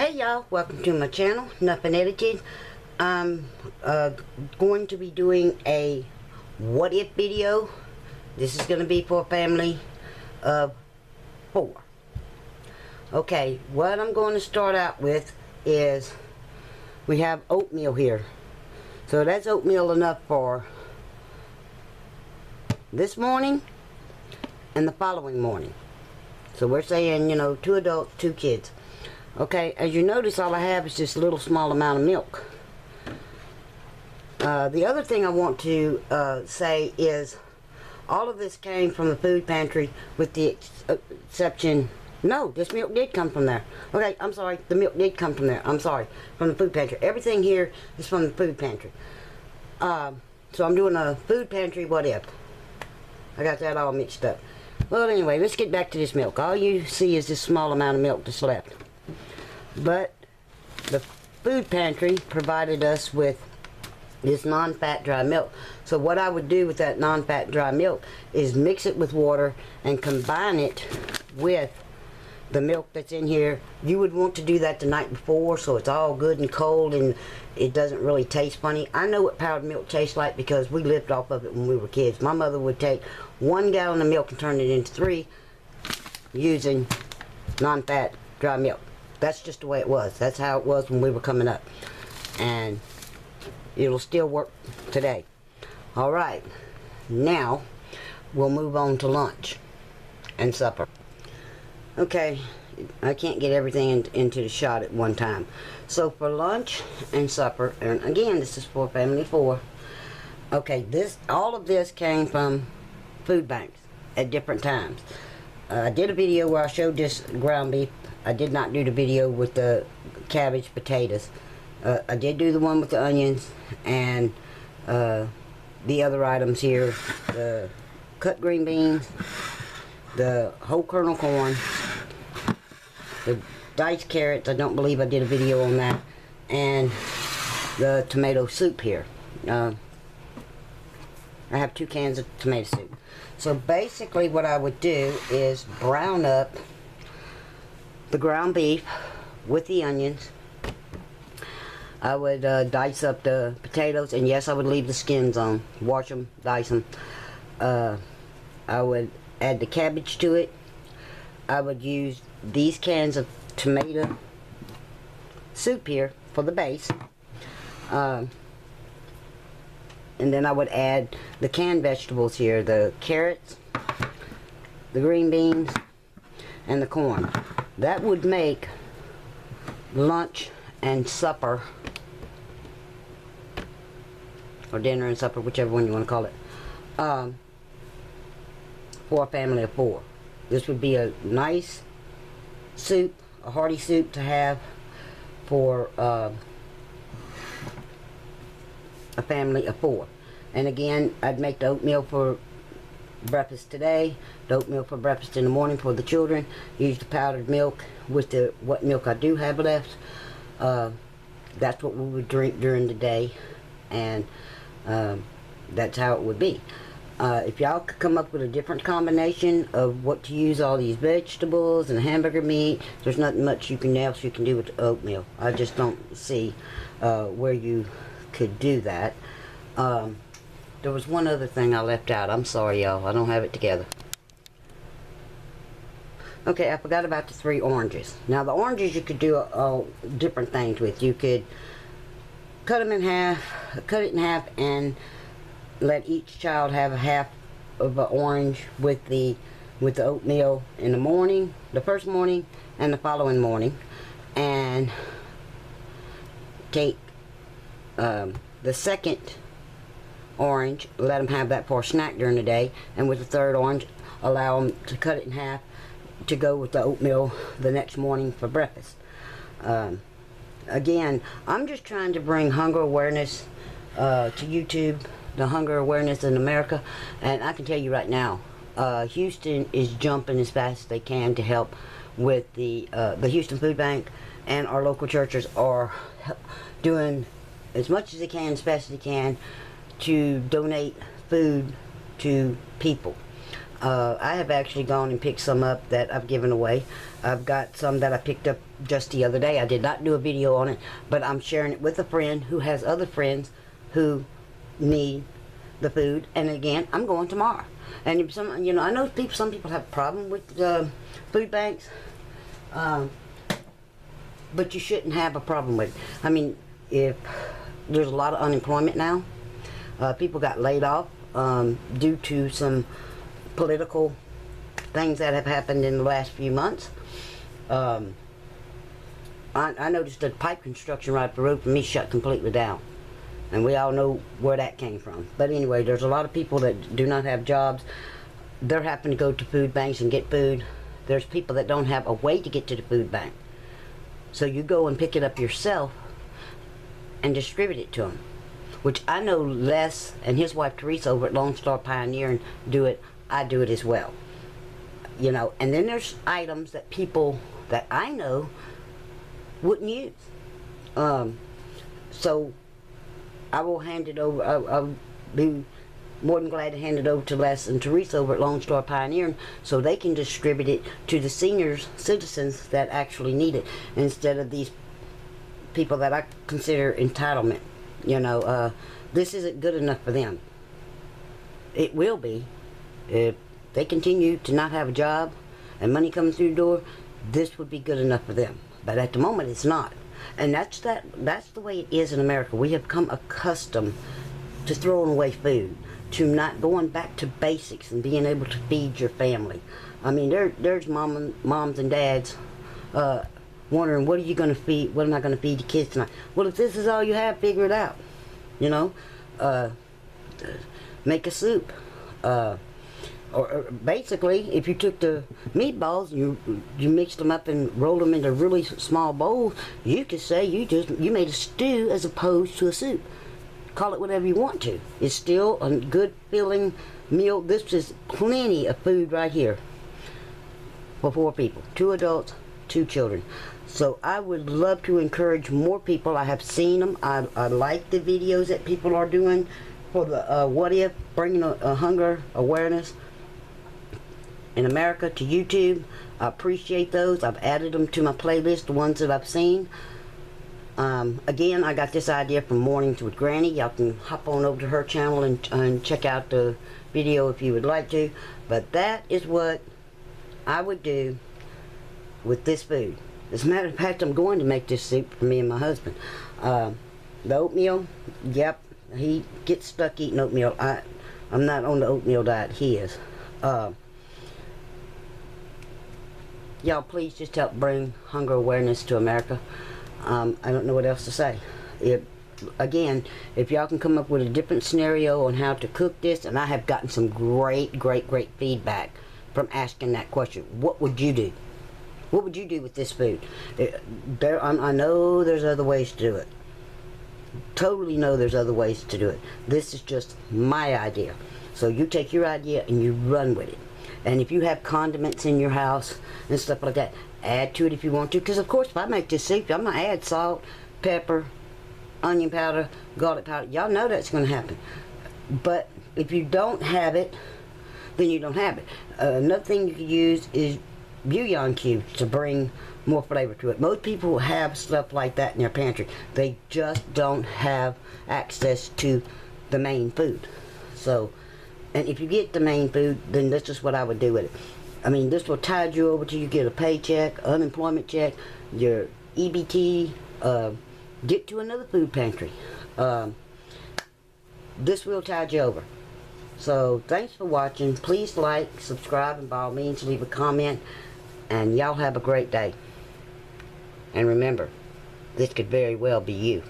Hey y'all, welcome to my channel, Nothing Edited. I'm going to be doing a what if video. This is going to be for a family of 4. Okay, what I'm going to start out with is we have oatmeal here. So that's oatmeal enough for this morning and the following morning. So we're saying, you know, 2 adults, 2 kids. Okay, as you notice, all I have is just a little small amount of milk. The other thing I want to say is all of this came from the food pantry with the exception... No, this milk did come from there. Okay, I'm sorry. The milk did come from there. I'm sorry. From the food pantry. Everything here is from the food pantry. So I'm doing a food pantry what if. I got that all mixed up. Well, anyway, let's get back to this milk. All you see is this small amount of milk that's left. But the food pantry provided us with this non-fat dry milk. So what I would do with that non-fat dry milk is mix it with water and combine it with the milk that's in here. You would want to do that the night before so it's all good and cold and it doesn't really taste funny. I know what powdered milk tastes like because we lived off of it when we were kids. My mother would take 1 gallon of milk and turn it into 3 using non-fat dry milk. That's just the way it was. That's how it was when we were coming up. And it'll still work today. Alright. Now, we'll move on to lunch and supper. Okay, I can't get everything into the shot at one time. So for lunch and supper, and again, this is for family of 4. Okay, all of this came from food banks at different times. I did a video where I showed this ground beef. I did not do the video with the cabbage potatoes. I did do the one with the onions and the other items here. The cut green beans, the whole kernel corn, the diced carrots. I don't believe I did a video on that. And the tomato soup here. I have 2 cans of tomato soup. So basically what I would do is brown up the ground beef with the onions. I would dice up the potatoes, and yes, I would leave the skins on. Wash them, dice them. I would add the cabbage to it. I would use these cans of tomato soup here for the base. And then I would add the canned vegetables here, the carrots, the green beans, and the corn. That would make lunch and supper, or dinner and supper, whichever one you want to call it, for a family of 4. This would be a nice soup, a hearty soup to have for a family of 4. And again, I'd make the oatmeal for breakfast today, the oatmeal for breakfast in the morning for the children. Use the powdered milk with the what milk I do have left. That's what we would drink during the day, and that's how it would be. If y'all could come up with a different combination of what to use all these vegetables and hamburger meat, there's nothing much else you can do with the oatmeal. I just don't see where you could do that. There was one other thing I left out. I'm sorry, y'all. I don't have it together. Okay, I forgot about the 3 oranges. Now, the oranges you could do different things with. You could cut it in half, and let each child have a half of an orange with the oatmeal in the morning, the first morning, and the following morning. And take the second orange, let them have that for a snack during the day, and with the 3rd orange, allow them to cut it in half to go with the oatmeal the next morning for breakfast. Again, I'm just trying to bring hunger awareness to YouTube, the hunger awareness in America, and I can tell you right now, Houston is jumping as fast as they can to help with the Houston Food Bank, and our local churches are doing as much as they can, as fast as they can, to donate food to people. I have actually gone and picked some up that I've given away. I've got some that I picked up just the other day. I did not do a video on it, but I'm sharing it with a friend who has other friends who need the food. And again, I'm going tomorrow. And if some, you know, I know some people have a problem with food banks, but you shouldn't have a problem with it. I mean, if there's a lot of unemployment now, people got laid off due to some political things that have happened in the last few months. I noticed that pipe construction right up the road from me shut completely down. And we all know where that came from. But anyway, there's a lot of people that do not have jobs. They're having to go to food banks and get food. There's people that don't have a way to get to the food bank. So you go and pick it up yourself and distribute it to them. Which I know Les and his wife Teresa over at Lone Star Pioneer do it. I do it as well. You know, and then there's items that people that I know wouldn't use. So I will hand it over. I'll be more than glad to hand it over to Les and Teresa over at Lone Star Pioneer so they can distribute it to the seniors, citizens that actually need it, instead of these people that I consider entitlement. You know, this isn't good enough for them. It will be. If they continue to not have a job and money comes through the door, this would be good enough for them. But at the moment, it's not. And that's the way it is in America. We have become accustomed to throwing away food, to not going back to basics and being able to feed your family. I mean, there's moms and dads wondering, what are you going to feed? What am I going to feed the kids tonight? Well, if this is all you have, figure it out. You know, make a soup. Or basically, if you took the meatballs and you mixed them up and rolled them into really small bowls, you could say you made a stew as opposed to a soup. Call it whatever you want to. It's still a good filling meal. This is plenty of food right here for 4 people, 2 adults, 2 children. So I would love to encourage more people. I have seen them. I like the videos that people are doing for the what if, bringing a hunger awareness in America to YouTube. I appreciate those. I've added them to my playlist, the ones that I've seen. Again, I got this idea from Mornings with Granny. Y'all can hop on over to her channel and check out the video if you would like to. But that is what I would do with this food. As a matter of fact, I'm going to make this soup for me and my husband. The oatmeal, yep, he gets stuck eating oatmeal. I'm not on the oatmeal diet, he is. Y'all please just help bring hunger awareness to America. I don't know what else to say. Again, if y'all can come up with a different scenario on how to cook this, and I have gotten some great feedback from asking that question. What would you do? What would you do with this food? I know there's other ways to do it. Totally know there's other ways to do it. This is just my idea. So you take your idea and you run with it. And if you have condiments in your house and stuff like that, add to it if you want to. Because of course, if I make this soup, I'm going to add salt, pepper, onion powder, garlic powder. Y'all know that's going to happen. But if you don't have it, then you don't have it. Another thing you can use is bouillon cubes to bring more flavor to it. Most people have stuff like that in their pantry. They just don't have access to the main food. So, and if you get the main food, then this is what I would do with it. I mean, this will tide you over till you get a paycheck, unemployment check, your EBT, get to another food pantry. This will tide you over. So, thanks for watching. Please like, subscribe, and by all means, leave a comment. And y'all have a great day. And remember, this could very well be you.